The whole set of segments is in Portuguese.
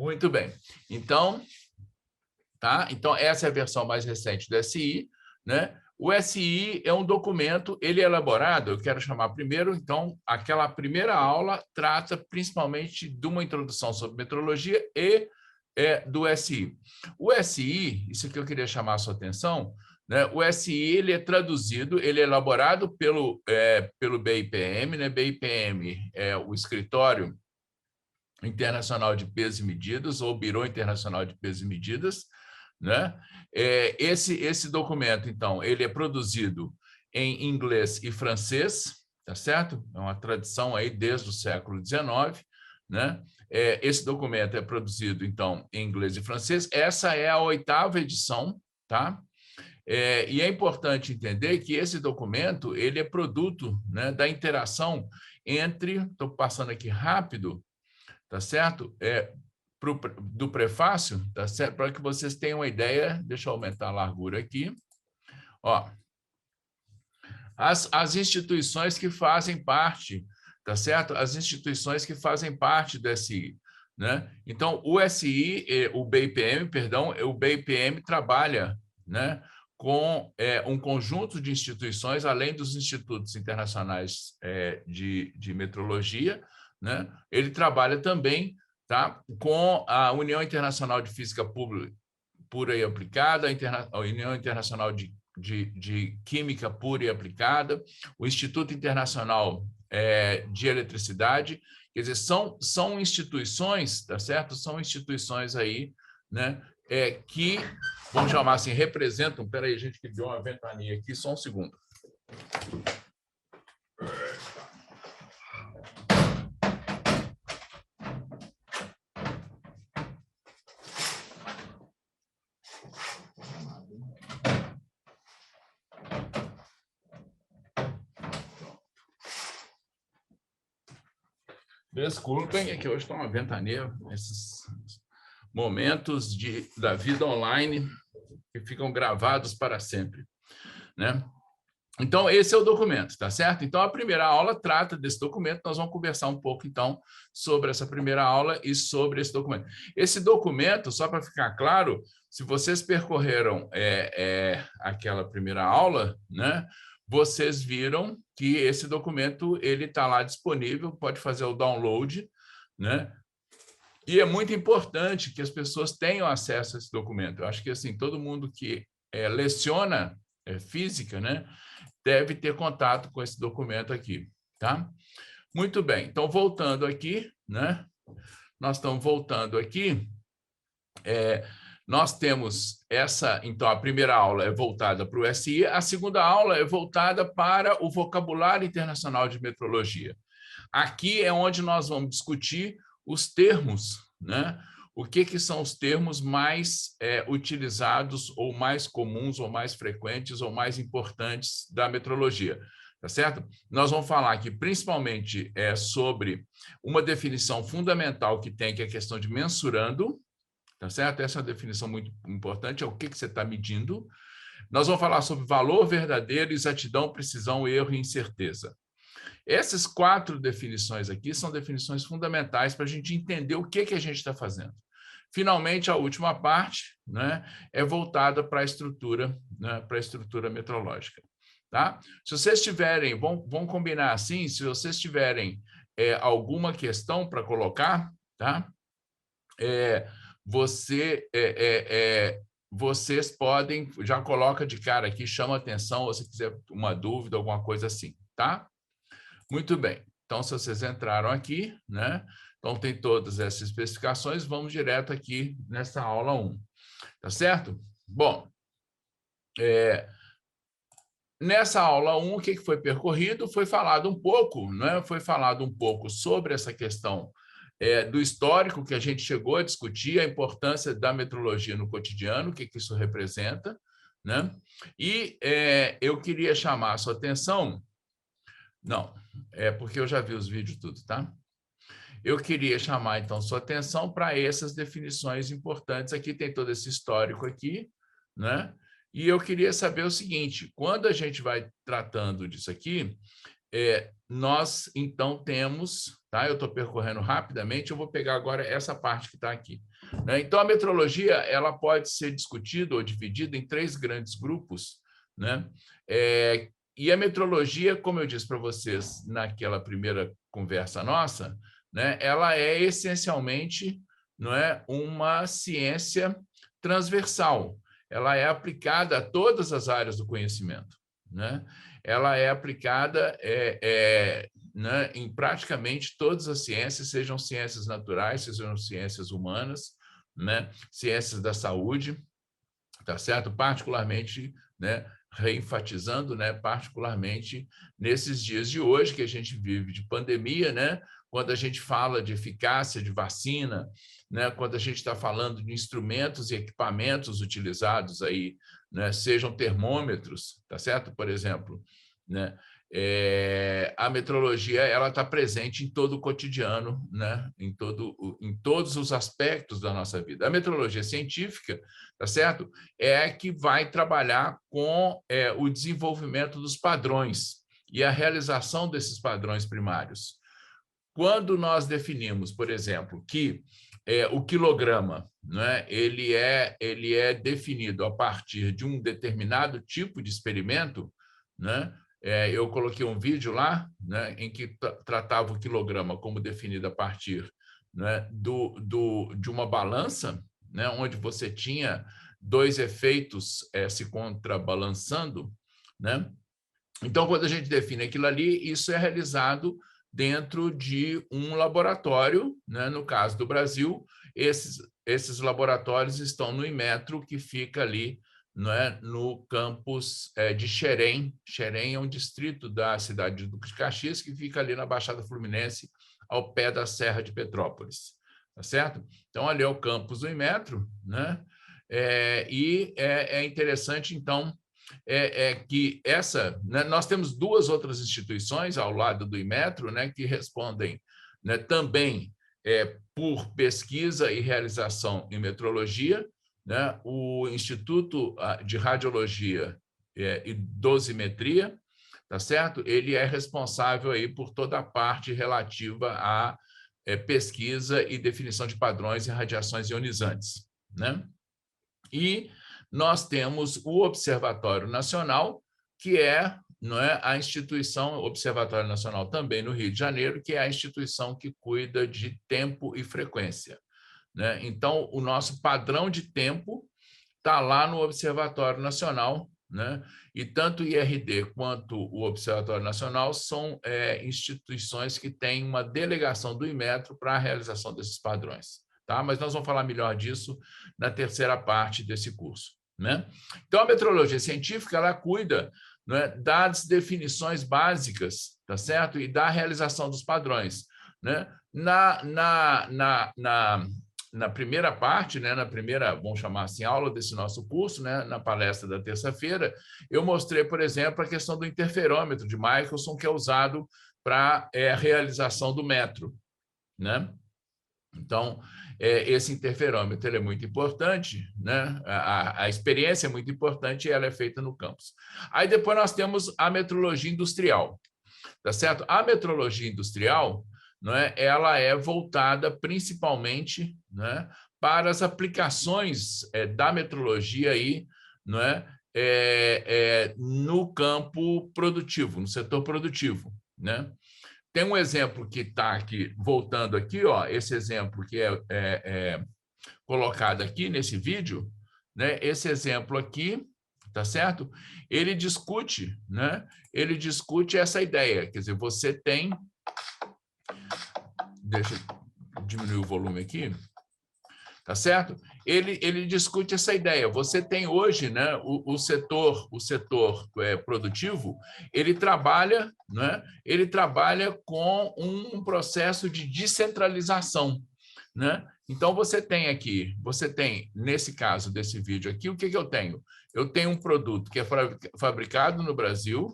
Muito bem. Então, tá? Então, essa é a versão mais recente do SI, né? O SI é um documento, ele é elaborado, eu quero chamar primeiro, então, aquela primeira aula trata principalmente de uma introdução sobre metrologia e do SI. O SI, isso que eu queria chamar a sua atenção, né? O SI ele é traduzido, ele é elaborado pelo BIPM, né? BIPM é o Escritório Internacional de Pesos e Medidas, ou Bureau Internacional de Pesos e Medidas, né? Esse documento, então, ele é produzido em inglês e francês, tá certo? É uma tradição aí desde o século XIX, né? Esse documento é produzido, então, em inglês e francês. Essa é a 8ª edição, tá? E é importante entender que esse documento ele é produto, né, da interação entre, estou passando aqui rápido, tá certo? Do prefácio, tá certo? Para que vocês tenham uma ideia, deixa eu aumentar a largura aqui. Ó, as instituições que fazem parte, tá certo? As instituições que fazem parte do SI, né? Então, o SI, o BIPM, perdão, o BIPM trabalha, né, com um conjunto de instituições, além dos institutos internacionais de metrologia, né? Ele trabalha também, tá, com a União Internacional de Física Pura e Aplicada, a União Internacional de Química Pura e Aplicada, o Instituto Internacional de Eletricidade. Quer dizer, são instituições, tá certo? São instituições aí, né, que, vamos chamar assim, representam... Espera aí, gente, que deu uma ventania aqui, só um segundo. Desculpem, é que hoje está uma ventania, esses momentos da vida online que ficam gravados para sempre, né? Então, esse é o documento, tá certo? Então, a primeira aula trata desse documento, nós vamos conversar um pouco, então, sobre essa primeira aula e sobre esse documento. Esse documento, só para ficar claro, se vocês percorreram aquela primeira aula, né, vocês viram que esse documento ele está lá disponível, pode fazer o download, né? E é muito importante que as pessoas tenham acesso a esse documento. Eu acho que assim todo mundo que leciona física, né, deve ter contato com esse documento aqui, tá? Muito bem. Então voltando aqui, né? Nós estamos voltando aqui. Nós temos então, a primeira aula é voltada para o SI, a segunda aula é voltada para o vocabulário internacional de metrologia. Aqui é onde nós vamos discutir os termos, né? O que são os termos mais utilizados, ou mais comuns, ou mais frequentes, ou mais importantes da metrologia, tá certo? Nós vamos falar aqui principalmente sobre uma definição fundamental que tem, que é a questão de mensurando, tá certo? Essa é uma definição muito importante, é o que você está medindo. Nós vamos falar sobre valor verdadeiro, exatidão, precisão, erro e incerteza. Essas 4 definições aqui são definições fundamentais para a gente entender o que a gente está fazendo. Finalmente, a última parte, né, é voltada para a estrutura, né, para a estrutura metrológica. Tá? Se vocês tiverem, vamos combinar assim, se vocês tiverem alguma questão para colocar, tá? Vocês podem, já coloca de cara aqui, chama atenção, ou se quiser uma dúvida, alguma coisa assim, tá? Muito bem. Então, se vocês entraram aqui, né? Então, tem todas essas especificações, vamos direto aqui nessa aula 1, tá certo? Bom, nessa aula 1, o que foi percorrido? Foi falado um pouco, né? Foi falado um pouco sobre essa questão do histórico que a gente chegou a discutir, a importância da metrologia no cotidiano, o que isso representa, né? E eu queria chamar a sua atenção... Não, porque eu já vi os vídeos tudo, tá? Eu queria chamar, então, sua atenção para essas definições importantes. Aqui tem todo esse histórico aqui, né? E eu queria saber o seguinte, quando a gente vai tratando disso aqui, nós, então, temos... Tá? Eu estou percorrendo rapidamente, eu vou pegar agora essa parte que está aqui. Né? Então, a metrologia ela pode ser discutida ou dividida em 3 grandes grupos. Né? E a metrologia, como eu disse para vocês naquela primeira conversa nossa, né, ela é essencialmente, não é, uma ciência transversal. Ela é aplicada a todas as áreas do conhecimento. Né? Ela é aplicada né, em praticamente todas as ciências, sejam ciências naturais, sejam ciências humanas, né, ciências da saúde, tá certo? Particularmente, né, reenfatizando, né, particularmente nesses dias de hoje que a gente vive de pandemia, né, quando a gente fala de eficácia de vacina, né, quando a gente está falando de instrumentos e equipamentos utilizados aí, né, sejam termômetros, tá certo? Por exemplo, né, a metrologia ela está presente em todo o cotidiano, né, em todos os aspectos da nossa vida. A metrologia científica, tá certo? É que vai trabalhar com o desenvolvimento dos padrões e a realização desses padrões primários. Quando nós definimos, por exemplo, que o quilograma, né, ele é definido a partir de um determinado tipo de experimento, né, eu coloquei um vídeo lá, né, em que tratava o quilograma como definido a partir, né, de uma balança, né, onde você tinha 2 efeitos se contrabalançando. Né? Então, quando a gente define aquilo ali, isso é realizado dentro de um laboratório, né? No caso do Brasil, esses laboratórios estão no Inmetro, que fica ali, né, no campus de Xerém. Xerém é um distrito da cidade de Duque de Caxias, que fica ali na Baixada Fluminense, ao pé da Serra de Petrópolis. Tá certo? Então, ali é o campus do Inmetro, né? E é interessante, então, que né, nós temos 2 outras instituições ao lado do Inmetro, né, que respondem, né, também por pesquisa e realização em metrologia, né, o Instituto de Radiologia e Dosimetria, tá certo? Ele é responsável aí por toda a parte relativa à pesquisa e definição de padrões em radiações ionizantes, né? E nós temos o Observatório Nacional, que não é a instituição, Observatório Nacional também no Rio de Janeiro, que é a instituição que cuida de tempo e frequência. Né? Então, o nosso padrão de tempo está lá no Observatório Nacional, né? E tanto o IRD quanto o Observatório Nacional são instituições que têm uma delegação do Inmetro para a realização desses padrões. Tá? Mas nós vamos falar melhor disso na terceira parte desse curso. Né? Então, a metrologia científica ela cuida, né, das definições básicas, tá certo? E da realização dos padrões. Né? Na primeira parte, né, na primeira, vamos chamar assim, aula desse nosso curso, né, na palestra da terça-feira, eu mostrei, por exemplo, a questão do interferômetro de Michelson, que é usado para a realização do metro. Né? Então, esse interferômetro ele é muito importante, né? A experiência é muito importante e ela é feita no campus. Aí depois nós temos a metrologia industrial, tá certo? A metrologia industrial, não é? Ela é voltada principalmente, né, para as aplicações da metrologia aí, não é? No campo produtivo, no setor produtivo, né? Tem um exemplo que está aqui, voltando aqui, ó, esse exemplo que é colocado aqui nesse vídeo, né? Esse exemplo aqui, tá certo? Ele discute, né? Ele discute essa ideia, quer dizer, você tem... Deixa eu diminuir o volume aqui. Tá certo? Ele discute essa ideia. Você tem hoje, né, o setor produtivo, ele trabalha, né, ele trabalha com um processo de descentralização. Né? Então, você tem, nesse caso desse vídeo aqui, o que eu tenho? Eu tenho um produto que é fabricado no Brasil,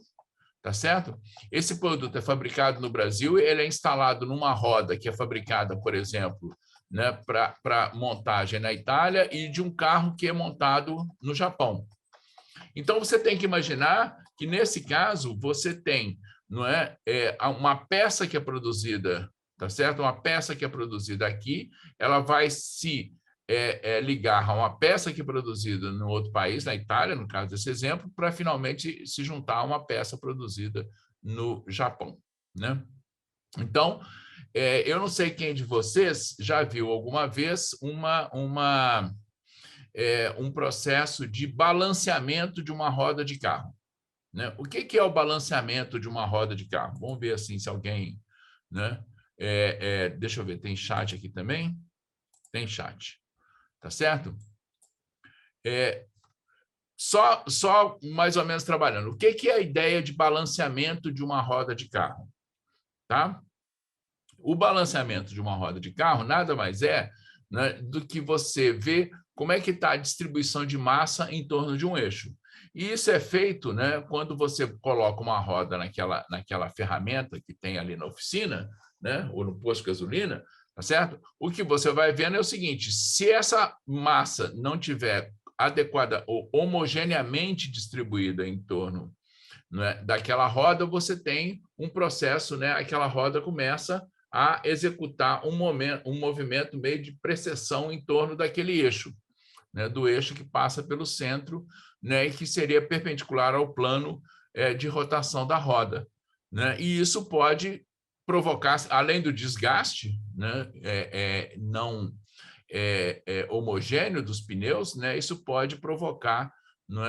tá certo? Esse produto é fabricado no Brasil, ele é instalado numa roda que é fabricada, por exemplo, né, para montagem na Itália e de um carro que é montado no Japão. Então, você tem que imaginar que, nesse caso, você tem não é? Uma peça que é produzida, tá certo? Uma peça que é produzida aqui, ela vai se ligar a uma peça que é produzida no outro país, na Itália, no caso desse exemplo, para finalmente se juntar a uma peça produzida no Japão, né? Então, eu não sei quem de vocês já viu alguma vez um processo de balanceamento de uma roda de carro, né? O que é o balanceamento de uma roda de carro? Vamos ver assim se alguém, né? Deixa eu ver, tem chat aqui também? Tem chat, tá certo? Só mais ou menos trabalhando. O que é a ideia de balanceamento de uma roda de carro? Tá? O balanceamento de uma roda de carro nada mais é, né, do que você ver como é que está a distribuição de massa em torno de um eixo. E isso é feito, né, quando você coloca uma roda naquela ferramenta que tem ali na oficina, né, ou no posto de gasolina, tá certo? O que você vai vendo é o seguinte: se essa massa não tiver adequada ou homogeneamente distribuída em torno, né, daquela roda, você tem um processo, né, aquela roda começa a executar um movimento meio de precessão em torno daquele eixo, né, do eixo que passa pelo centro, né, e que seria perpendicular ao plano de rotação da roda, né? E isso pode provocar, além do desgaste, né, não homogêneo dos pneus, né, isso pode provocar, não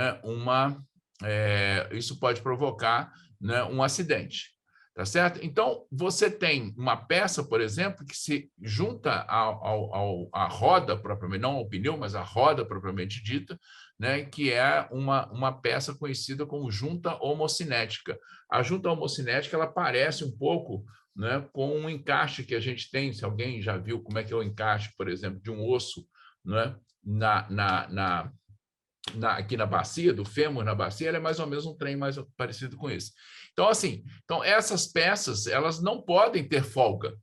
é, isso pode provocar, né, um acidente. Tá certo? Então, você tem uma peça, por exemplo, que se junta à roda propriamente, não ao pneu, mas à roda propriamente dita, né, que é uma peça conhecida como junta homocinética. A junta homocinética ela parece um pouco, né, com um encaixe que a gente tem, se alguém já viu como é que é o encaixe, por exemplo, de um osso, né, aqui na bacia, do fêmur na bacia, ela é mais ou menos um trem mais parecido com esse. Então, assim, essas peças elas não podem ter folga,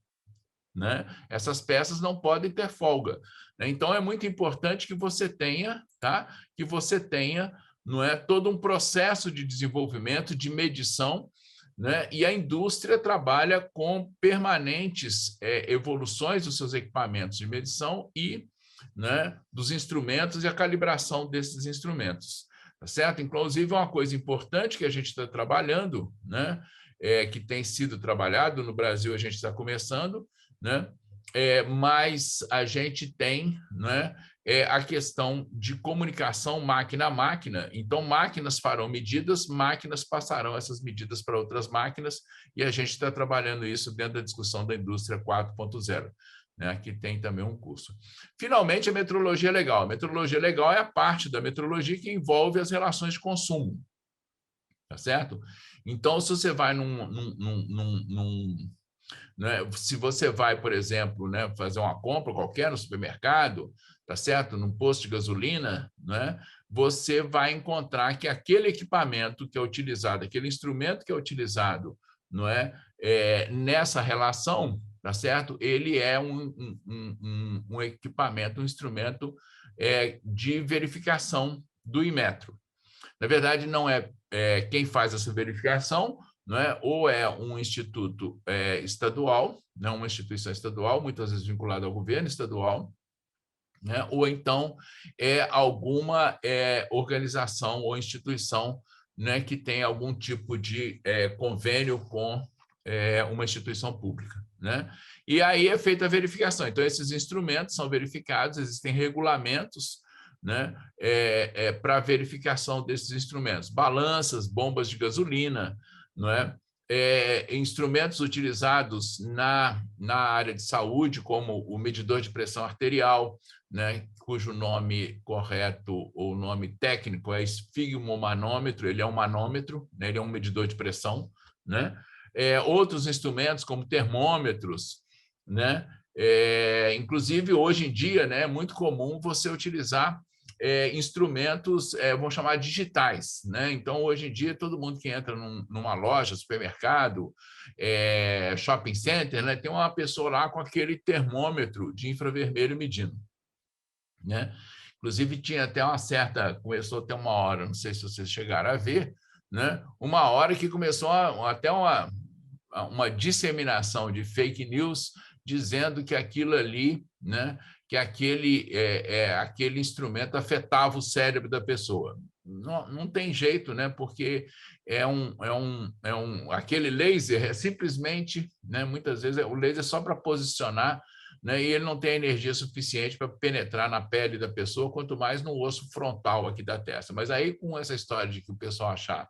né? Essas peças não podem ter folga, né? Então, é muito importante que você tenha, tá? Que você tenha, não é, todo um processo de desenvolvimento, de medição, né? E a indústria trabalha com permanentes evoluções dos seus equipamentos de medição e, né, dos instrumentos e a calibração desses instrumentos, tá certo? Inclusive, uma coisa importante que a gente está trabalhando, né, que tem sido trabalhado no Brasil, a gente está começando, né, mas a gente tem, né, a questão de comunicação máquina a máquina. Então, máquinas farão medidas, máquinas passarão essas medidas para outras máquinas, e a gente está trabalhando isso dentro da discussão da indústria 4.0. Né, que tem também um curso. Finalmente, a metrologia legal. A metrologia legal é a parte da metrologia que envolve as relações de consumo. Tá certo? Então, se você vai né, se você vai, por exemplo, né, fazer uma compra qualquer no supermercado, tá certo? Num posto de gasolina, né, você vai encontrar que aquele equipamento que é utilizado, aquele instrumento que é utilizado, não nessa relação, tá certo? Ele é um equipamento, um instrumento de verificação do Inmetro. Na verdade, não é quem faz essa verificação, não é? Ou é um instituto estadual, não uma instituição estadual, muitas vezes vinculada ao governo estadual, né? Ou então é alguma organização ou instituição, né, que tem algum tipo de convênio com uma instituição pública, né? E aí é feita a verificação. Então, esses instrumentos são verificados, existem regulamentos, né, para verificação desses instrumentos, balanças, bombas de gasolina, não é? Instrumentos utilizados na área de saúde, como o medidor de pressão arterial, né, cujo nome correto ou nome técnico é esfigmomanômetro, ele é um manômetro, né, ele é um medidor de pressão, né? Outros instrumentos como termômetros, né? Inclusive hoje em dia, né, é muito comum você utilizar instrumentos, vamos chamar digitais, né? Então hoje em dia todo mundo que entra numa loja, supermercado, shopping center, né, tem uma pessoa lá com aquele termômetro de infravermelho medindo, né? Inclusive tinha até começou até uma hora, não sei se vocês chegaram a ver, né? Uma hora que começou até uma disseminação de fake news dizendo que aquilo ali, né, que aquele instrumento afetava o cérebro da pessoa. Não tem jeito, né? Porque aquele laser é simplesmente, né, muitas vezes o laser é só para posicionar, né, e ele não tem energia suficiente para penetrar na pele da pessoa, quanto mais no osso frontal aqui da testa. Mas aí, com essa história de que o pessoal achar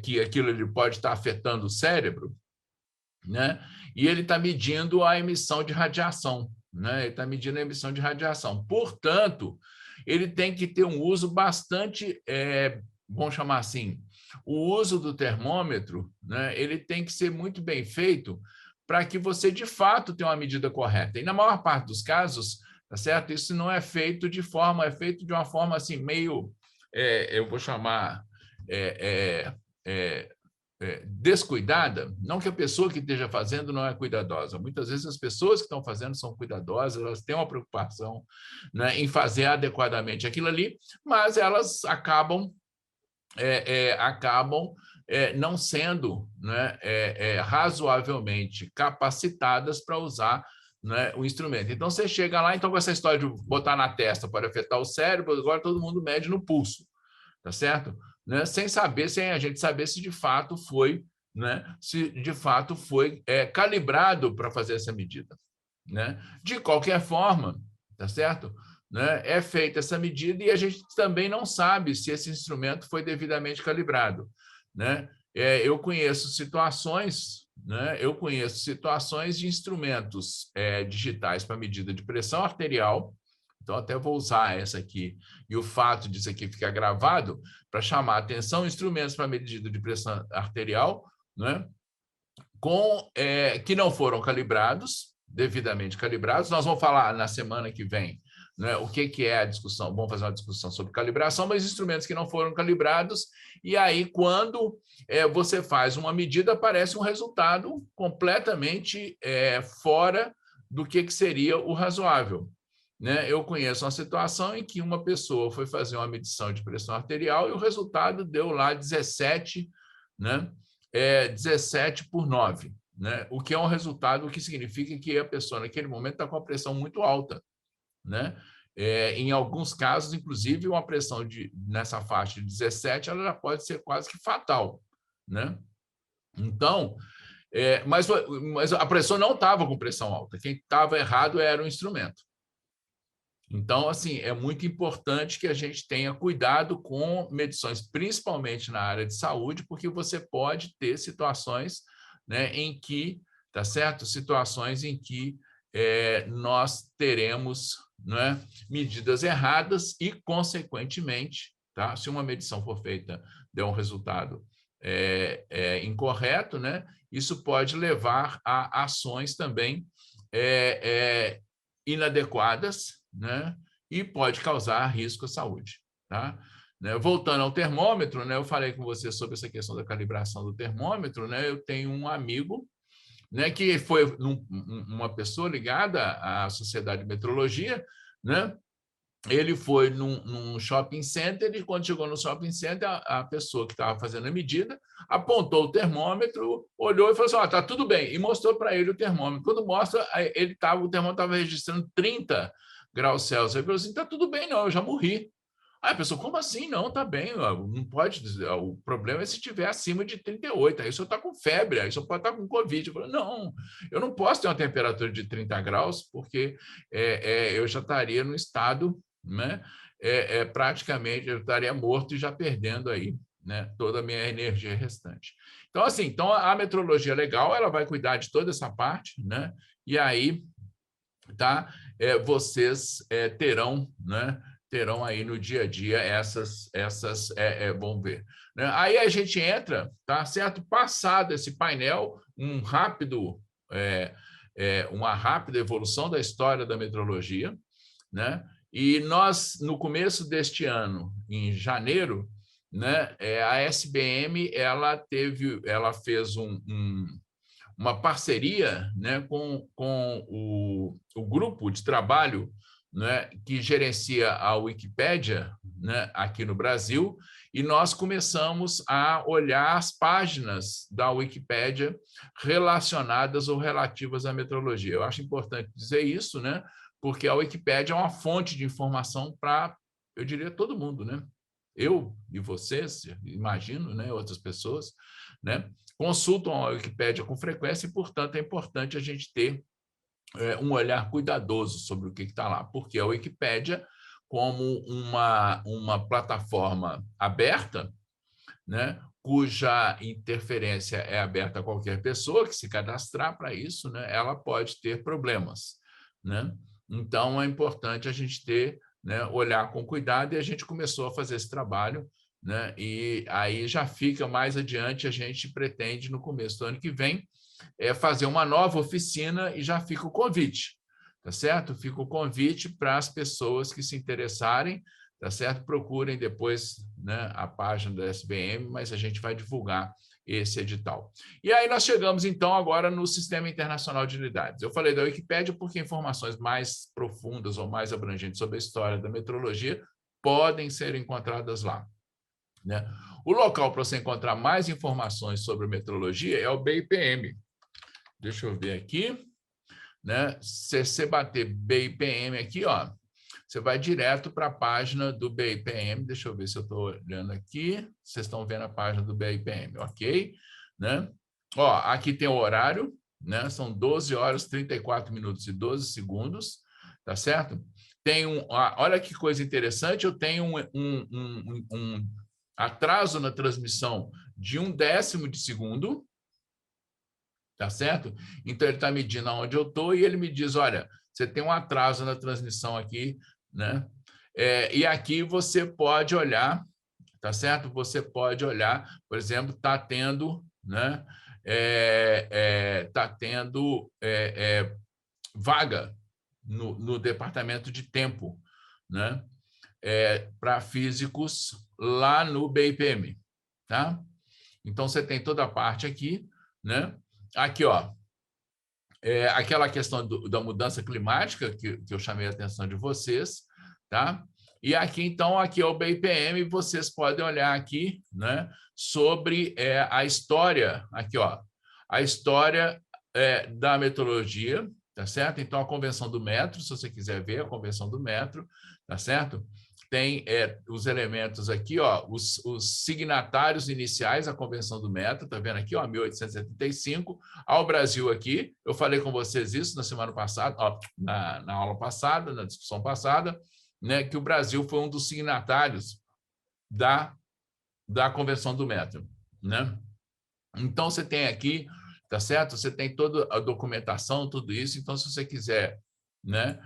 que aquilo ele pode estar afetando o cérebro, né? E ele está medindo a emissão de radiação, né? Ele está medindo a emissão de radiação. Portanto, ele tem que ter um uso bastante, vamos chamar assim, o uso do termômetro, né? Ele tem que ser muito bem feito para que você, de fato, tenha uma medida correta. E na maior parte dos casos, tá certo? Isso não é feito é feito de uma forma assim, meio, eu vou chamar, descuidada, não que a pessoa que esteja fazendo não é cuidadosa. Muitas vezes as pessoas que estão fazendo são cuidadosas, elas têm uma preocupação, né, em fazer adequadamente aquilo ali, mas elas acabam não sendo, né, razoavelmente capacitadas para usar, né, o instrumento. Então, você chega lá, então, com essa história de botar na testa pode afetar o cérebro, agora todo mundo mede no pulso, tá certo? Né? Sem a gente saber se de fato foi, né, se de fato foi calibrado para fazer essa medida, né? De qualquer forma, tá certo? Né? É feita essa medida e a gente também não sabe se esse instrumento foi devidamente calibrado, né? Eu conheço situações, né? Eu conheço situações de instrumentos digitais para medida de pressão arterial. Então, até vou usar essa aqui, e o fato disso aqui ficar gravado para chamar a atenção, instrumentos para medida de pressão arterial, né? Que não foram calibrados, devidamente calibrados. Nós vamos falar na semana que vem, né, o que é a discussão, vamos fazer uma discussão sobre calibração, mas instrumentos que não foram calibrados, e aí quando você faz uma medida, aparece um resultado completamente fora do que seria o razoável. Né? Eu conheço uma situação em que uma pessoa foi fazer uma medição de pressão arterial e o resultado deu lá 17, né? 17/9, né? O que é um resultado, o que significa que a pessoa, naquele momento, está com a pressão muito alta. Né? Em alguns casos, inclusive, uma pressão nessa faixa de 17, ela já pode ser quase que fatal. Né? Então, mas a pressão não estava com pressão alta. Quem estava errado era o instrumento. Então, assim, é muito importante que a gente tenha cuidado com medições, principalmente na área de saúde, porque você pode ter situações, né, em que, tá certo? Situações em que nós teremos, né, medidas erradas e, consequentemente, tá? Se uma medição for feita, der um resultado incorreto, né? Isso pode levar a ações também inadequadas, né? E pode causar risco à saúde. Tá? Né? Voltando ao termômetro, né? Eu falei com você sobre essa questão da calibração do termômetro. Né? Eu tenho um amigo, né, que foi uma pessoa ligada à Sociedade de Metrologia, né? Ele foi num shopping center e, quando chegou no shopping center, a pessoa que estava fazendo a medida apontou o termômetro, olhou e falou assim: tá tudo bem, e mostrou para ele o termômetro. Quando mostra, o termômetro estava registrando 30 graus Celsius. Ele falou assim: tá tudo bem, não, eu já morri. Aí a pessoa: como assim? Não, tá bem, não pode dizer. O problema é se estiver acima de 38. Aí o senhor está com febre, aí o senhor pode estar com Covid. Eu falei: não, eu não posso ter uma temperatura de 30 graus, porque eu já estaria no estado, né? Praticamente eu estaria morto e já perdendo aí, né, toda a minha energia restante. Então, assim, a metrologia legal, ela vai cuidar de toda essa parte, né? E aí, tá? Vocês terão, né? Terão aí no dia a dia vamos ver. Né? Aí a gente entra, tá certo? Passado esse painel, uma rápida evolução da história da metrologia, né? E nós, no começo deste ano, em janeiro, né, a SBM ela fez uma parceria, né, com o grupo de trabalho né, que gerencia a Wikipédia, né, aqui no Brasil, e nós começamos a olhar as páginas da Wikipédia relacionadas ou relativas à metrologia. Eu acho importante dizer isso, né, porque a Wikipédia é uma fonte de informação para, eu diria, todo mundo, né? Eu e vocês, imagino, né, outras pessoas, né, consultam a Wikipédia com frequência e, portanto, é importante a gente ter um olhar cuidadoso sobre o que está lá, porque a Wikipédia, como uma plataforma aberta, né, cuja interferência é aberta a qualquer pessoa que se cadastrar para isso, né, ela pode ter problemas, né? Então, é importante a gente ter, né, olhar com cuidado, e a gente começou a fazer esse trabalho, né, e aí já fica mais adiante, a gente pretende, no começo do ano que vem, fazer uma nova oficina, e já fica o convite, tá certo? Fica o convite para as pessoas que se interessarem, tá certo? Procurem depois, né, a página da SBM, mas a gente vai divulgar esse edital. E aí nós chegamos, então, agora no Sistema Internacional de Unidades. Eu falei da Wikipédia porque informações mais profundas ou mais abrangentes sobre a história da metrologia podem ser encontradas lá, né? O local para você encontrar mais informações sobre metrologia é o BIPM. Deixa eu ver aqui, né? Se você bater BIPM aqui, ó, você vai direto para a página do BIPM. Deixa eu ver se eu estou olhando aqui. Vocês estão vendo a página do BIPM, ok? Né? Ó, aqui tem o horário, né? São 12 horas, 34 minutos e 12 segundos, tá certo? Tem olha que coisa interessante, eu tenho um atraso na transmissão de 1/10 de segundo, tá certo? Então, ele está medindo aonde eu estou e ele me diz, olha, você tem um atraso na transmissão aqui, né? E aqui você pode olhar, tá certo? Você pode olhar, por exemplo, está tendo, né? Tá tendo vaga no departamento de tempo, né? Para físicos lá no BIPM, tá? Então, você tem toda a parte aqui, né? Aqui, ó, aquela questão da mudança climática que eu chamei a atenção de vocês, tá? E aqui, então, aqui é o BIPM, vocês podem olhar aqui, né, sobre a história, aqui, ó, a história da metrologia, tá certo? Então, a Convenção do Metro, se você quiser ver a Convenção do Metro, tá certo? Tem os elementos aqui, ó, os signatários iniciais da Convenção do Metro, tá vendo aqui, ó, 1875, ao Brasil aqui, eu falei com vocês isso na semana passada, ó, na aula passada, na discussão passada, né, que o Brasil foi um dos signatários da Convenção do Metro, né? Então, você tem aqui, tá certo? Você tem toda a documentação, tudo isso. Então, se você quiser, né,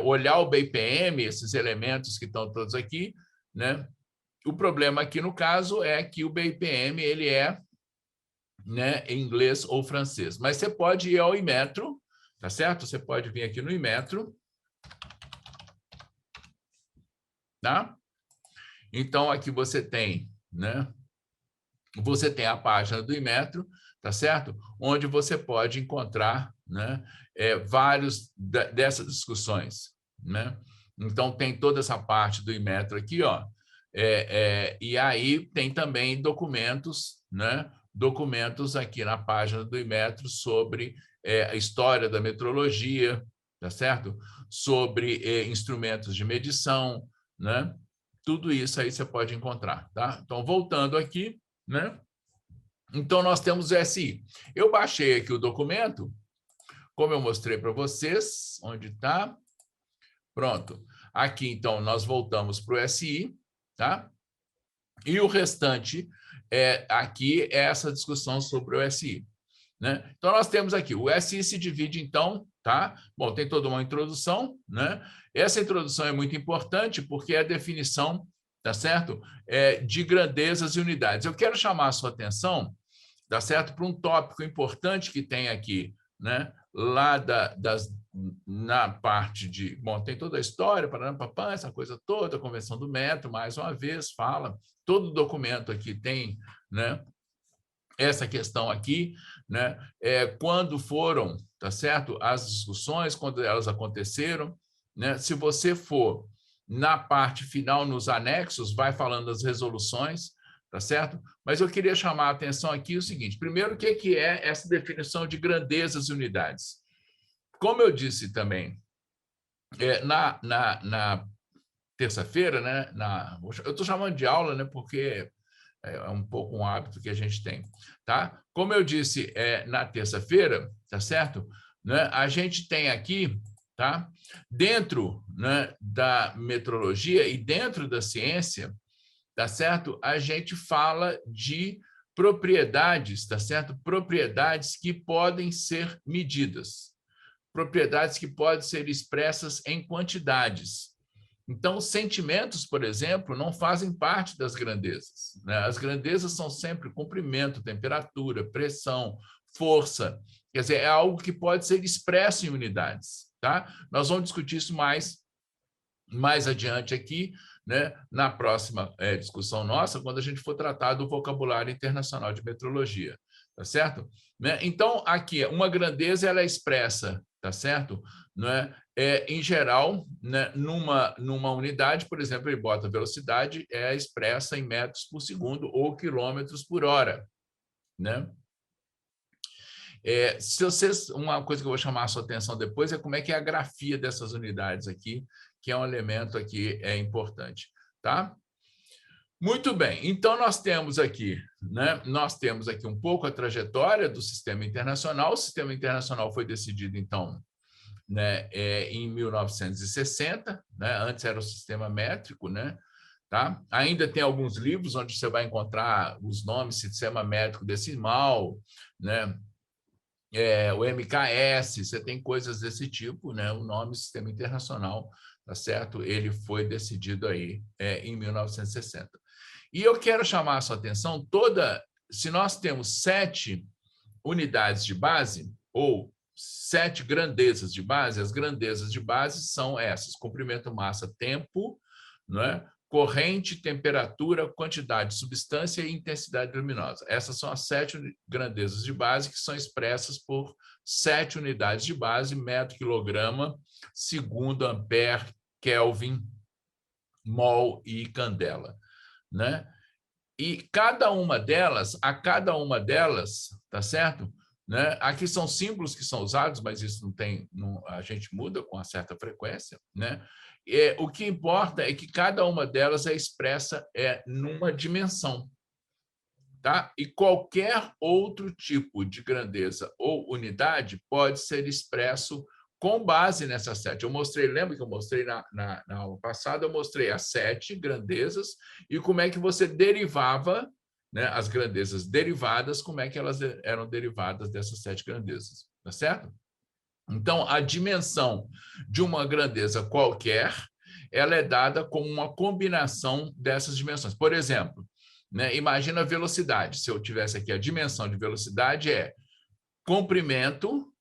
olhar o BIPM, esses elementos que estão todos aqui, né? O problema aqui, no caso, é que o BIPM ele é, né, em inglês ou francês. Mas você pode ir ao Inmetro, tá certo? Você pode vir aqui no Inmetro, tá? Então, aqui você tem, né? Você tem a página do Inmetro, tá certo? Onde você pode encontrar, né, vários dessas discussões, né? Então, tem toda essa parte do Inmetro aqui, ó. E aí tem também documentos, né? Documentos aqui na página do Inmetro sobre a história da metrologia, tá certo? Sobre instrumentos de medição, né? Tudo isso aí você pode encontrar, tá? Então, voltando aqui, né? Então, nós temos o SI. Eu baixei aqui o documento, como eu mostrei para vocês, onde está. Pronto. Aqui, então, nós voltamos para o SI, tá? E o restante aqui é essa discussão sobre o SI, né? Então, nós temos aqui, o SI se divide, então, tá? Bom, tem toda uma introdução, né? Essa introdução é muito importante porque é a definição, tá certo? De grandezas e unidades. Eu quero chamar a sua atenção, tá certo? Para um tópico importante que tem aqui, né? Lá na parte de... Bom, tem toda a história, essa coisa toda, a Convenção do Metro, mais uma vez, fala. Todo documento aqui tem, né, essa questão aqui, né? Quando foram, tá certo? As discussões, quando elas aconteceram, né? Se você for na parte final, nos anexos, vai falando das resoluções, tá certo? Mas eu queria chamar a atenção aqui o seguinte: primeiro, o que é essa definição de grandezas e unidades? Como eu disse também, na terça-feira, né? Eu estou chamando de aula, né? Porque é um pouco um hábito que a gente tem, tá? Como eu disse na terça-feira, tá certo? Né? A gente tem aqui, tá? Dentro, né, da metrologia e dentro da ciência, tá certo? A gente fala de propriedades, tá certo? Propriedades que podem ser medidas, propriedades que podem ser expressas em quantidades. Então, os sentimentos, por exemplo, não fazem parte das grandezas, né? As grandezas são sempre comprimento, temperatura, pressão, força. Quer dizer, é algo que pode ser expresso em unidades, tá? Nós vamos discutir isso mais adiante aqui, né? Na próxima discussão nossa, quando a gente for tratar do vocabulário internacional de metrologia, tá certo? Né? Então, aqui, uma grandeza ela é expressa, tá certo? Né? Em geral, né, numa unidade, por exemplo, ele bota velocidade, é expressa em metros por segundo ou quilômetros por hora, né? Se vocês, uma coisa que eu vou chamar a sua atenção depois é como é que é a grafia dessas unidades aqui, que é um elemento aqui importante, tá? Muito bem, então nós temos aqui, né? Nós temos aqui um pouco a trajetória do sistema internacional. O sistema internacional foi decidido, então, né, em 1960, né? Antes era o sistema métrico, né? Tá? Ainda tem alguns livros onde você vai encontrar os nomes, sistema métrico decimal, né? O MKS, você tem coisas desse tipo, né? O nome Sistema Internacional, tá certo? Ele foi decidido aí em 1960. E eu quero chamar a sua atenção se nós temos 7 unidades de base ou 7 grandezas de base, as grandezas de base são essas: comprimento, massa, tempo, não é? Corrente, temperatura, quantidade de substância e intensidade luminosa. Essas são as 7 grandezas de base que são expressas por 7 unidades de base: metro, quilograma, segundo, ampere, Kelvin, mol e candela, né? E a cada uma delas, tá certo? Né? Aqui são símbolos que são usados, mas isso a gente muda com uma certa frequência, né? O que importa é que cada uma delas é expressa numa dimensão, tá? E qualquer outro tipo de grandeza ou unidade pode ser expresso com base nessas 7. Lembra que eu mostrei na aula passada, eu mostrei as 7 grandezas e como é que você derivava, né, as grandezas derivadas, como é que elas eram derivadas dessas 7 grandezas, tá certo? Então, a dimensão de uma grandeza qualquer, ela é dada como uma combinação dessas dimensões. Por exemplo, né, imagina a velocidade. Se eu tivesse aqui a dimensão de velocidade comprimento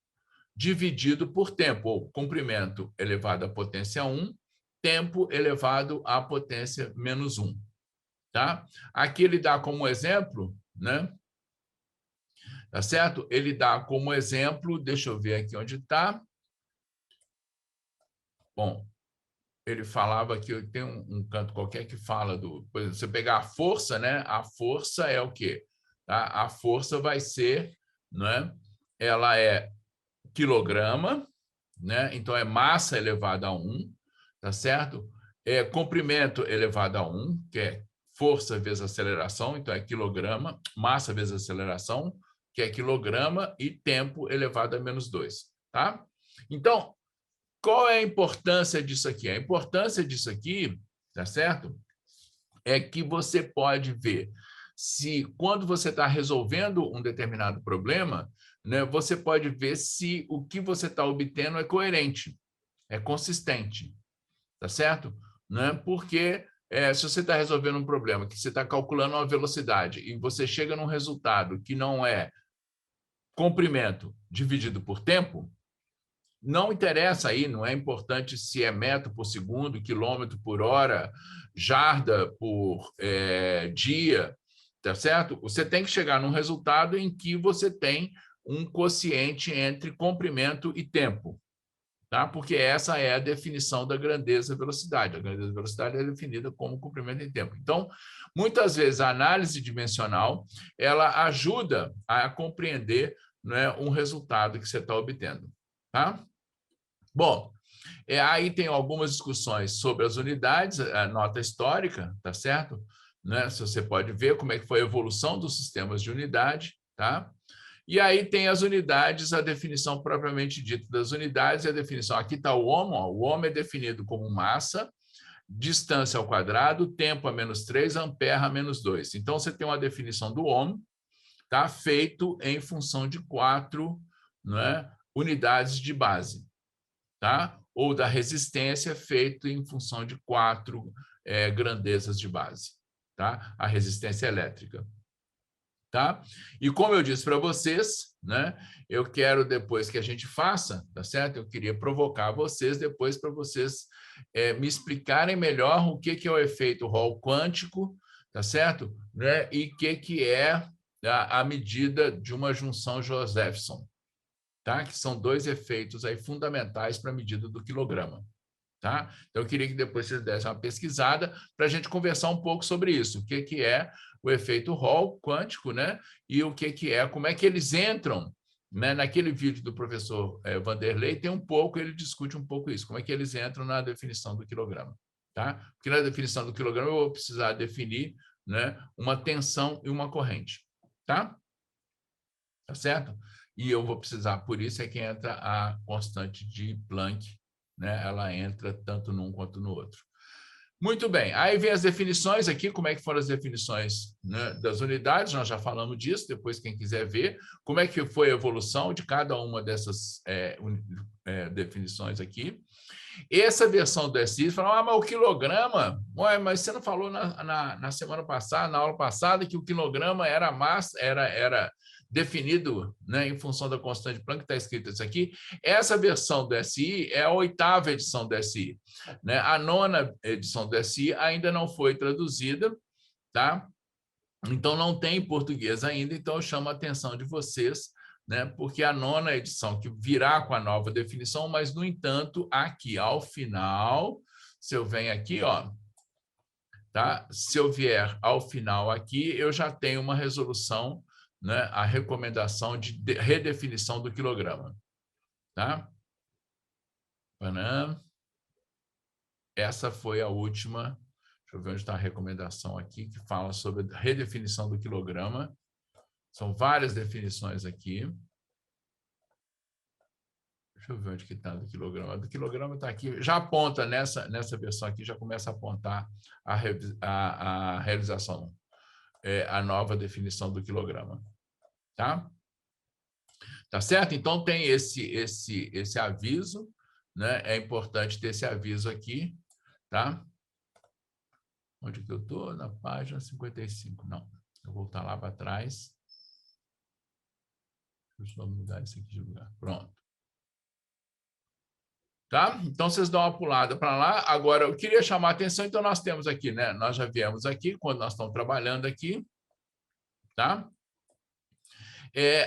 dividido por tempo, ou comprimento elevado à potência 1, tempo elevado à potência menos 1. Tá? Aqui ele dá como exemplo, né? Tá certo? Ele dá como exemplo, deixa eu ver aqui onde está. Bom, ele falava que tem um canto qualquer que fala por exemplo, você pegar a força, né? A força é o quê? Tá? A força vai ser, né? Ela é quilograma, né? Então é massa elevada a 1, tá certo? Comprimento elevado a 1, que é força vezes aceleração, então é quilograma, massa vezes aceleração, que é quilograma, e tempo elevado a menos 2, tá? Então, qual é a importância disso aqui? A importância disso aqui, tá certo? É que você pode ver se, quando você está resolvendo um determinado problema, né, você pode ver se o que você está obtendo é coerente, é consistente, tá certo? Né? Porque se você está resolvendo um problema, que você está calculando uma velocidade e você chega num resultado que não é comprimento dividido por tempo, não interessa aí, não é importante se é metro por segundo, quilômetro por hora, jarda por dia, tá certo? Você tem que chegar num resultado em que você tem um quociente entre comprimento e tempo, tá? Porque essa é a definição da grandeza-velocidade. A grandeza-velocidade é definida como comprimento em tempo. Então, muitas vezes, a análise dimensional ela ajuda a compreender, né, um resultado que você está obtendo. Tá? Bom, aí tem algumas discussões sobre as unidades, a nota histórica, tá certo? Né? Você pode ver como é que foi a evolução dos sistemas de unidade, tá? E aí tem as unidades, a definição propriamente dita das unidades, a definição. Aqui está o ohm, ó. O ohm é definido como massa, distância ao quadrado, tempo a -3, ampere a -2. Então, você tem uma definição do ohm, tá? Feito em função de 4, né, unidades de base, tá? Ou da resistência, feito em função de 4 grandezas de base, tá? A resistência elétrica. Tá? E como eu disse para vocês, né, eu quero depois que a gente faça, tá certo? Eu queria provocar vocês depois para vocês me explicarem melhor o que é o efeito Hall quântico, tá certo? Né? E o que é a medida de uma junção Josephson, tá? Que são 2 efeitos aí fundamentais para a medida do quilograma. Tá? Então, eu queria que depois vocês dessem uma pesquisada para a gente conversar um pouco sobre isso. O que é o efeito Hall quântico, né? E o que é, como é que eles entram, né? Naquele vídeo do professor Vanderlei, tem um pouco, ele discute um pouco isso, como é que eles entram na definição do quilograma. Tá? Porque na definição do quilograma eu vou precisar definir, né, uma tensão e uma corrente. Tá? Tá certo? E eu vou precisar, por isso é que entra a constante de Planck, né? Ela entra tanto num quanto no outro. Muito bem, aí vem as definições aqui, como é que foram as definições, né, das unidades, nós já falamos disso, depois quem quiser ver, como é que foi a evolução de cada uma dessas definições aqui. Essa versão do SI, fala, mas o quilograma, ué, mas você não falou na semana passada, na aula passada, que o quilograma era massa, era definido, né, em função da constante de Planck, está escrito isso aqui. Essa versão do SI é a 8ª edição do SI. Né? A 9ª edição do SI ainda não foi traduzida, tá? Então, não tem em português ainda, então eu chamo a atenção de vocês, né? Porque a 9ª edição que virá com a nova definição, mas, no entanto, aqui ao final, se eu venho aqui, ó, tá? Se eu vier ao final aqui, eu já tenho uma resolução, né? A recomendação de redefinição do quilograma. Tá? Essa foi a última. Deixa eu ver onde está a recomendação aqui, que fala sobre a redefinição do quilograma. São várias definições aqui. Deixa eu ver onde que está do quilograma. Do quilograma está aqui. Já aponta nessa versão aqui, já começa a apontar a realização, a nova definição do quilograma. Tá? Tá certo? Então, tem esse aviso, né? É importante ter esse aviso aqui, tá? Onde que eu estou? Na página 55. Não, eu vou voltar lá para trás. Deixa eu mudar isso aqui de lugar. Pronto. Tá? Então, vocês dão uma pulada para lá. Agora, eu queria chamar a atenção, então, nós temos aqui, né? Nós já viemos aqui, quando nós estamos trabalhando aqui, tá?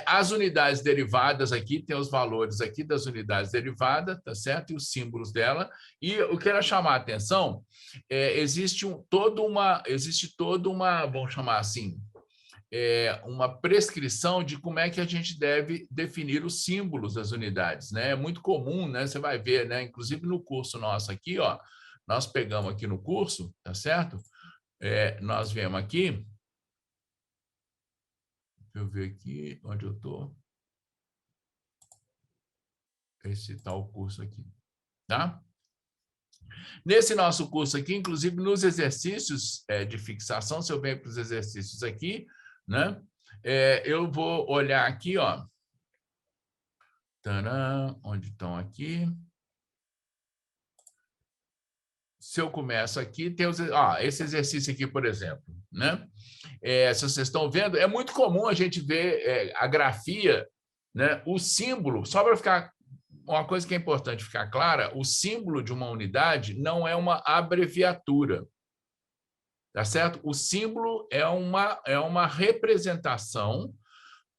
As unidades derivadas aqui, tem os valores aqui das unidades derivadas, tá certo? E os símbolos dela. E eu quero chamar a atenção, existe toda uma, vamos chamar assim, uma prescrição de como é que a gente deve definir os símbolos das unidades, né? É muito comum, né? Você vai ver, né? Inclusive no curso nosso aqui, ó, nós pegamos aqui no curso, tá certo? Nós viemos aqui. Deixa eu ver aqui onde eu estou. Esse tal curso aqui, tá? Nesse nosso curso aqui, inclusive nos exercícios de fixação, se eu venho para os exercícios aqui, né? Eu vou olhar aqui, ó. Tcharam, onde estão aqui? Se eu começo aqui, tem esse exercício aqui, por exemplo, né? Se vocês estão vendo, é muito comum a gente ver a grafia, né? O símbolo, só para ficar uma coisa que é importante ficar clara, o símbolo de uma unidade não é uma abreviatura. tá certo? O símbolo é uma representação,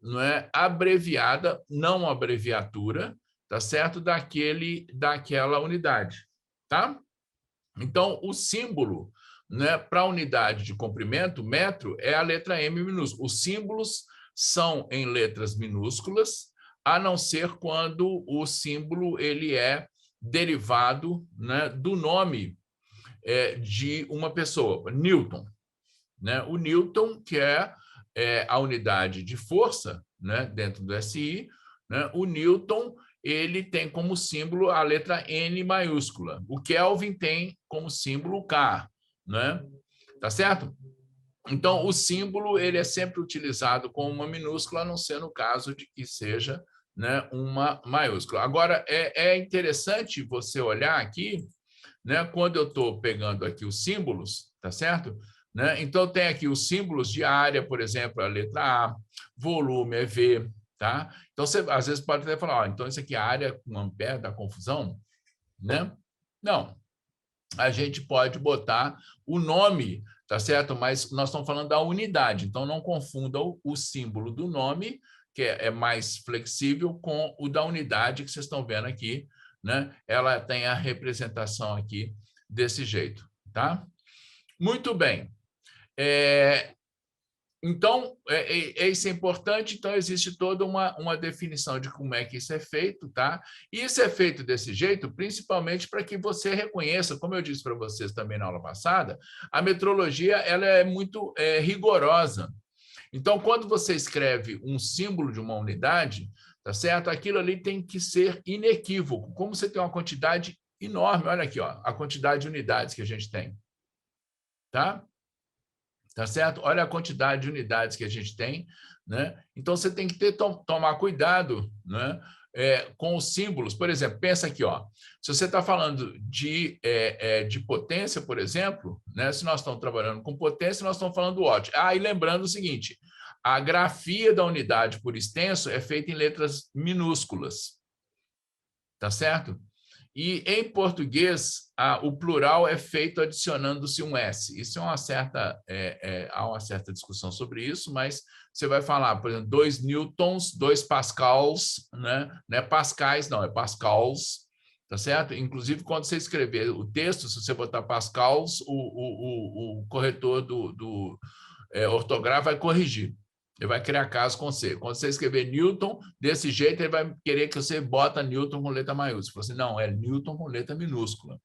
não é, abreviada, não abreviatura, tá certo? Daquela unidade, tá? Então, o símbolo, né, para a unidade de comprimento, metro, é a letra M minúscula. Os símbolos são em letras minúsculas, a não ser quando o símbolo ele é derivado, né, do nome de uma pessoa, Newton. Né? O Newton, que é a unidade de força, né, dentro do SI, né? O Newton ele tem como símbolo a letra N maiúscula. O Kelvin tem como símbolo K, né? Tá certo? Então, o símbolo ele é sempre utilizado com uma minúscula, a não ser no caso de que seja, né, uma maiúscula. Agora, é interessante você olhar aqui, né, quando eu estou pegando aqui os símbolos, tá certo? Né? Então, tem aqui os símbolos de área, por exemplo, a letra A, volume é V, tá? Então, você às vezes pode até falar, então isso aqui é área com ampere, dá confusão, né? Não, a gente pode botar o nome, tá certo? Mas nós estamos falando da unidade, então não confundam o símbolo do nome, que é mais flexível, com o da unidade que vocês estão vendo aqui, né? Ela tem a representação aqui desse jeito, tá? Muito bem. Então, isso é importante, então existe toda uma definição de como é que isso é feito, tá? E isso é feito desse jeito, principalmente para que você reconheça, como eu disse para vocês também na aula passada, a metrologia ela é muito rigorosa. Então, quando você escreve um símbolo de uma unidade, tá certo? Aquilo ali tem que ser inequívoco. Como você tem uma quantidade enorme, olha aqui, ó, a quantidade de unidades que a gente tem, tá? Tá certo? Olha a quantidade de unidades que a gente tem, né? Então, você tem que tomar cuidado, né, com os símbolos. Por exemplo, pensa aqui, ó, se você está falando de potência, por exemplo, né, se nós estamos trabalhando com potência, nós estamos falando watt. E lembrando o seguinte, a grafia da unidade por extenso é feita em letras minúsculas, tá certo? E, em português, o plural é feito adicionando-se um S. Isso é há uma certa discussão sobre isso, mas você vai falar, por exemplo, 2 newtons, 2 pascals, né? Não é pascais, não, é pascals, tá certo? Inclusive, quando você escrever o texto, se você botar pascals, o corretor do ortográfico vai corrigir. Ele vai criar caso com você. Quando você escrever Newton, desse jeito, ele vai querer que você bota Newton com letra maiúscula. Você, não, é Newton com letra minúscula.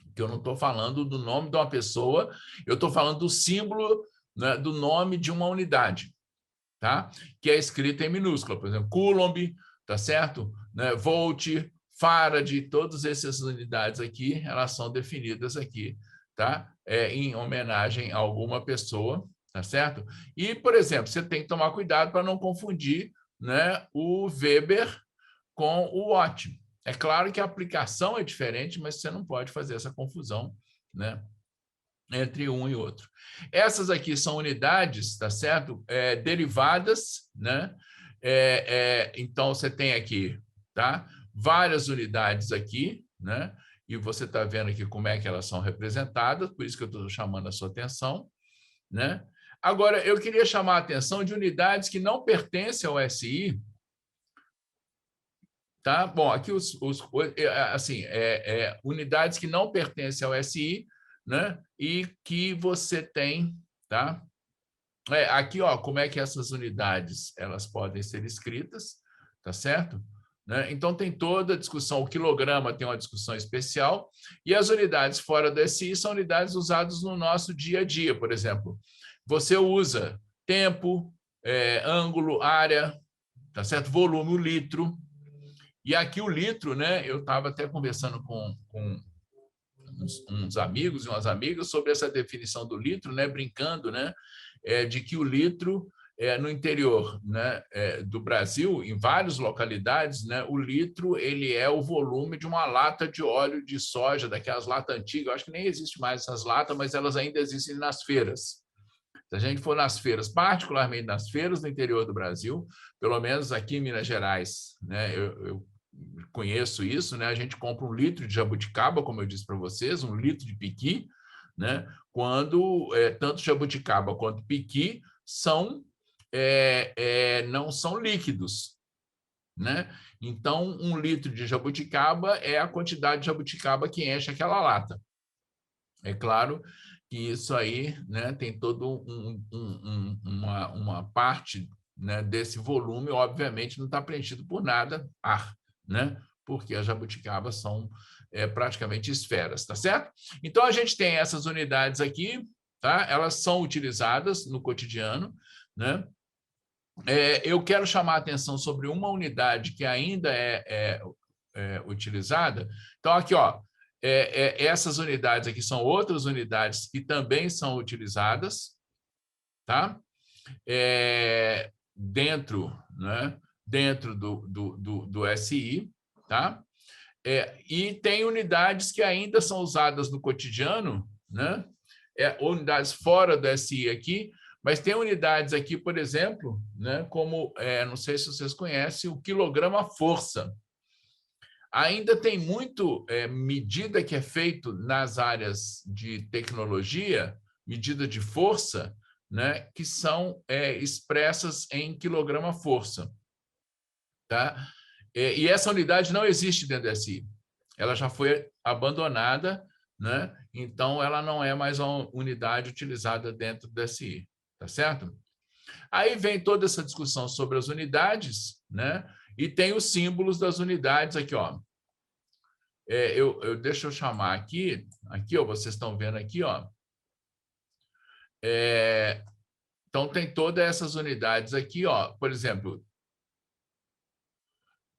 Porque eu não estou falando do nome de uma pessoa, eu estou falando do símbolo, né, do nome de uma unidade, tá? Que é escrito em minúscula. Por exemplo, Coulomb, tá certo? Né? Volt, Farad, todas essas unidades aqui, elas são definidas aqui, tá? Em homenagem a alguma pessoa, tá certo? E, por exemplo, você tem que tomar cuidado para não confundir, né, o Weber com o Watt. É claro que a aplicação é diferente, mas você não pode fazer essa confusão, né, entre um e outro. Essas aqui são unidades, tá certo? Derivadas, né? Então, você tem aqui, tá? Várias unidades aqui, né? E você está vendo aqui como é que elas são representadas, por isso que eu estou chamando a sua atenção, né? Agora, eu queria chamar a atenção de unidades que não pertencem ao SI, tá? Bom, aqui assim, unidades que não pertencem ao SI, né? E que você tem, tá? Aqui, ó, como é que essas unidades elas podem ser escritas, tá certo? Né? Então, tem toda a discussão. O quilograma tem uma discussão especial, e as unidades fora do SI são unidades usadas no nosso dia a dia. Por exemplo, você usa tempo, ângulo, área, tá certo? Volume, o litro. E aqui o litro, né? Eu estava até conversando com uns amigos e umas amigas sobre essa definição do litro, né? Brincando, né? De que o litro no interior, né, do Brasil, em várias localidades, né, o litro ele é o volume de uma lata de óleo de soja, daquelas latas antigas. Eu acho que nem existe mais essas latas, mas elas ainda existem nas feiras. Se a gente for nas feiras, particularmente nas feiras do interior do Brasil, pelo menos aqui em Minas Gerais, né, eu conheço isso, né? A gente compra 1 litro de jabuticaba, como eu disse para vocês, 1 litro de piqui, né? Quando tanto jabuticaba quanto piqui não são líquidos, né? Então, 1 litro de jabuticaba é a quantidade de jabuticaba que enche aquela lata. É claro que isso aí, né, tem todo uma parte, né, desse volume, obviamente, não está preenchido por nada, ar, né? Porque as jabuticabas são praticamente esferas, tá certo? Então, a gente tem essas unidades aqui, tá? Elas são utilizadas no cotidiano, né? Eu quero chamar a atenção sobre uma unidade que ainda é utilizada. Então, aqui, ó, essas unidades aqui são outras unidades que também são utilizadas, tá? Dentro, né? Dentro do SI, tá? E tem unidades que ainda são usadas no cotidiano, né? Unidades fora do SI aqui, mas tem unidades aqui, por exemplo, né? Como, não sei se vocês conhecem, o quilograma-força. Ainda tem muito medida que é feito nas áreas de tecnologia, medida de força, né, que são expressas em quilograma-força. Tá? E essa unidade não existe dentro da SI. Ela já foi abandonada, né? Então ela não é mais uma unidade utilizada dentro da SI. Tá certo? Aí vem toda essa discussão sobre as unidades, né? E tem os símbolos das unidades aqui, ó. Deixa eu chamar aqui, ó, vocês estão vendo aqui, ó. Então tem todas essas unidades aqui, ó. Por exemplo,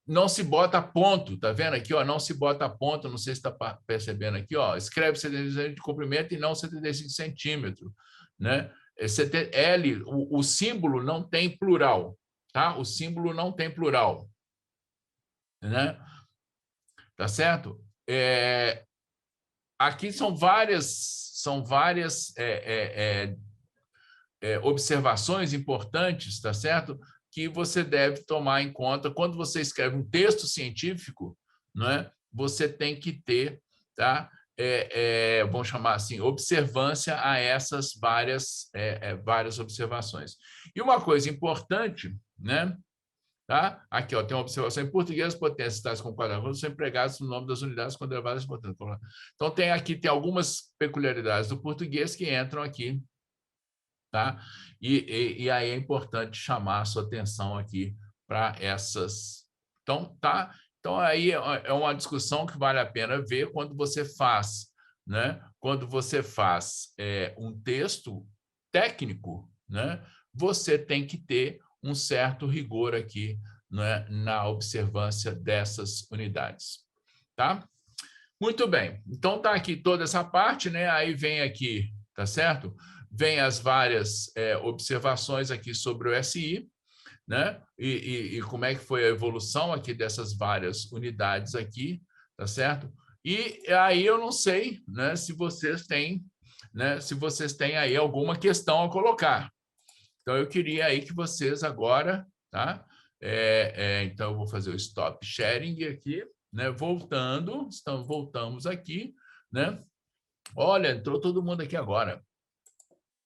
não se bota ponto, tá vendo aqui, ó? Não se bota ponto, não sei se está percebendo aqui, ó. Escreve 75 centímetros de comprimento e não 75 centímetros, né? O símbolo não tem plural, tá? O símbolo não tem plural, né? Tá certo? Aqui são várias observações importantes, tá certo? Que você deve tomar em conta quando você escreve um texto científico, não é? Você tem que ter, tá? Vamos chamar assim, observância a essas várias observações. E uma coisa importante, né? Tá? Aqui, ó, tem uma observação em português, potências tais como quadrados são empregados no nome das unidades com derivadas importantes. Então, tem algumas peculiaridades do português que entram aqui, tá? E aí é importante chamar a sua atenção aqui para essas. Então, tá? Então, aí é uma discussão que vale a pena ver quando você faz, né? Quando você faz um texto técnico, né? Você tem que ter um certo rigor aqui, né, na observância dessas unidades, tá? Muito bem. Então tá aqui toda essa parte, né? Aí vem aqui, tá certo? Vem as várias observações aqui sobre o SI, né? E como é que foi a evolução aqui dessas várias unidades aqui, tá certo? E aí eu não sei, né, se vocês têm, né, se vocês têm aí alguma questão a colocar. Então, eu queria aí que vocês agora, tá? Então, eu vou fazer o stop sharing aqui, né? Voltamos aqui, né? Olha, entrou todo mundo aqui agora.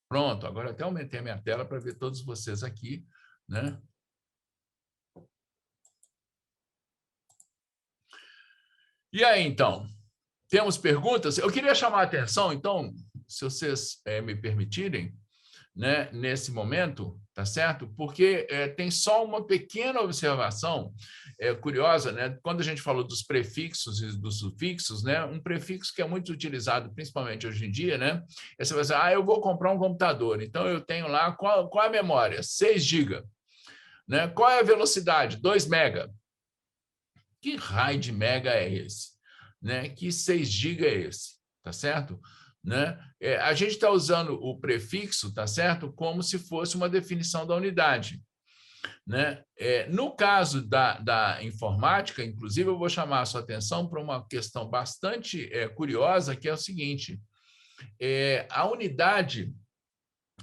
Pronto, agora até aumentei a minha tela para ver todos vocês aqui, né? E aí, então, temos perguntas? Eu queria chamar a atenção, então, se vocês me permitirem, né, nesse momento, tá certo? Porque tem só uma pequena observação curiosa, né? Quando a gente falou dos prefixos e dos sufixos, né? Um prefixo que é muito utilizado, principalmente hoje em dia, né? Você vai dizer, eu vou comprar um computador, então eu tenho lá, qual é a memória? 6 GB. Né? Qual é a velocidade? 2 MB. Que raio de mega é esse? Né? Que 6 GB é esse? Tá certo? Né? A gente está usando o prefixo, tá certo? Como se fosse uma definição da unidade. Né? No caso da informática, inclusive, eu vou chamar a sua atenção para uma questão bastante curiosa, que é o seguinte: a unidade,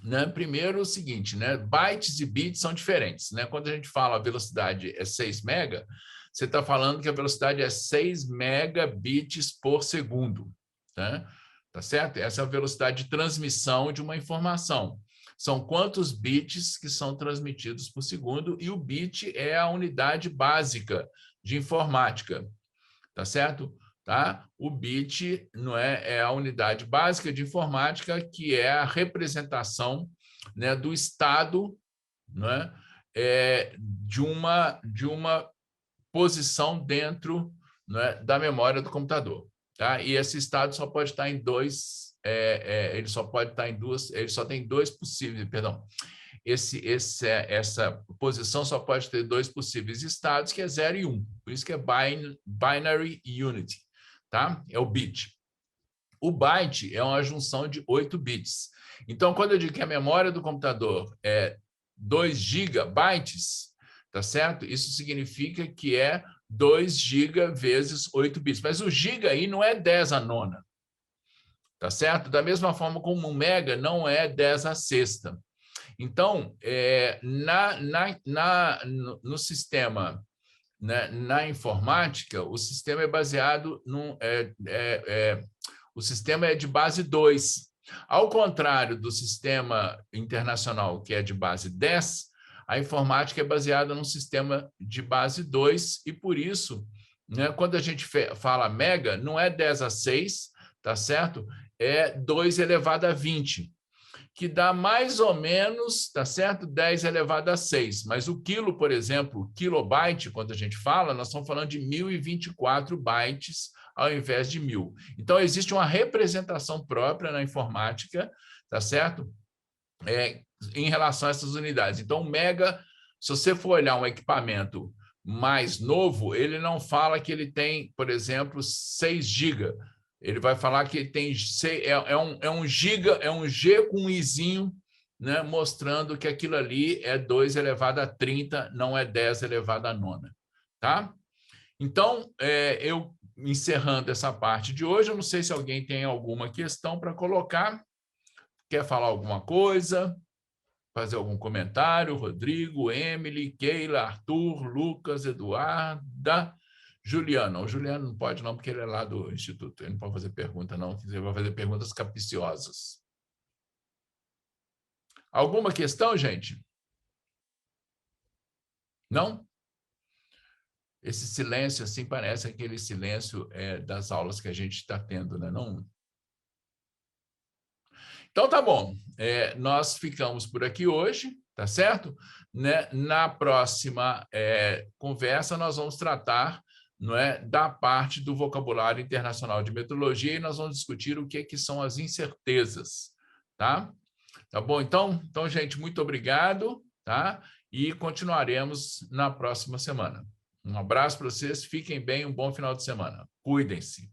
né? Primeiro, o seguinte, né? Bytes e bits são diferentes. Né? Quando a gente fala a velocidade é 6 mega, você está falando que a velocidade é 6 megabits por segundo. Tá? tá certo? Essa é a velocidade de transmissão de uma informação. São quantos bits que são transmitidos por segundo, e o bit é a unidade básica de informática, tá certo? Tá? O bit não é a unidade básica de informática, que é a representação, né, do estado, né, de uma posição dentro, né, da memória do computador. Tá? E esse estado só pode estar em dois, ele só pode estar em duas, ele só tem dois possíveis, perdão. Essa posição só pode ter dois possíveis estados, que é 0 e 1. Por isso que é binary unity, tá? É o bit. O byte é uma junção de 8 bits. Então, quando eu digo que a memória do computador é 2 gigabytes, tá certo? Isso significa que é 2 giga vezes 8 bits. Mas o giga aí não é 10 a nona, tá certo? Da mesma forma como um mega não é 10 a sexta. Então, no sistema, né, na informática, o sistema é baseado o sistema é de base 2. Ao contrário do sistema internacional, que é de base 10, a informática é baseada num sistema de base 2, e por isso, né, quando a gente fala mega, não é 10 a 6, tá certo? É 2 elevado a 20. Que dá mais ou menos, tá certo? 10 elevado a 6. Mas o quilo, por exemplo, kilobyte, quando a gente fala, nós estamos falando de 1024 bytes ao invés de 1000. Então, existe uma representação própria na informática, tá certo? Em relação a essas unidades. Então, o mega, se você for olhar um equipamento mais novo, ele não fala que ele tem, por exemplo, 6 GB. Ele vai falar que ele tem um giga, é um G com um izinho, né, mostrando que aquilo ali é 2 elevado a 30, não é 10 elevado a nona. Tá? Então, eu encerrando essa parte de hoje, eu não sei se alguém tem alguma questão para colocar, quer falar alguma coisa, fazer algum comentário. Rodrigo, Emily, Keila, Arthur, Lucas, Eduarda, Juliano. O Juliano não pode não, porque ele é lá do Instituto. Ele não pode fazer pergunta, não. Ele vai fazer perguntas capciosas. Alguma questão, gente? Não? Esse silêncio, assim, parece aquele silêncio das aulas que a gente está tendo, né? Não? Então, tá bom. Nós ficamos por aqui hoje, tá certo? Né? Na próxima conversa, nós vamos tratar, não é, da parte do vocabulário internacional de metrologia, e nós vamos discutir o que são as incertezas, tá? Tá bom? Então, gente, muito obrigado, tá? E continuaremos na próxima semana. Um abraço para vocês, fiquem bem, um bom final de semana. Cuidem-se.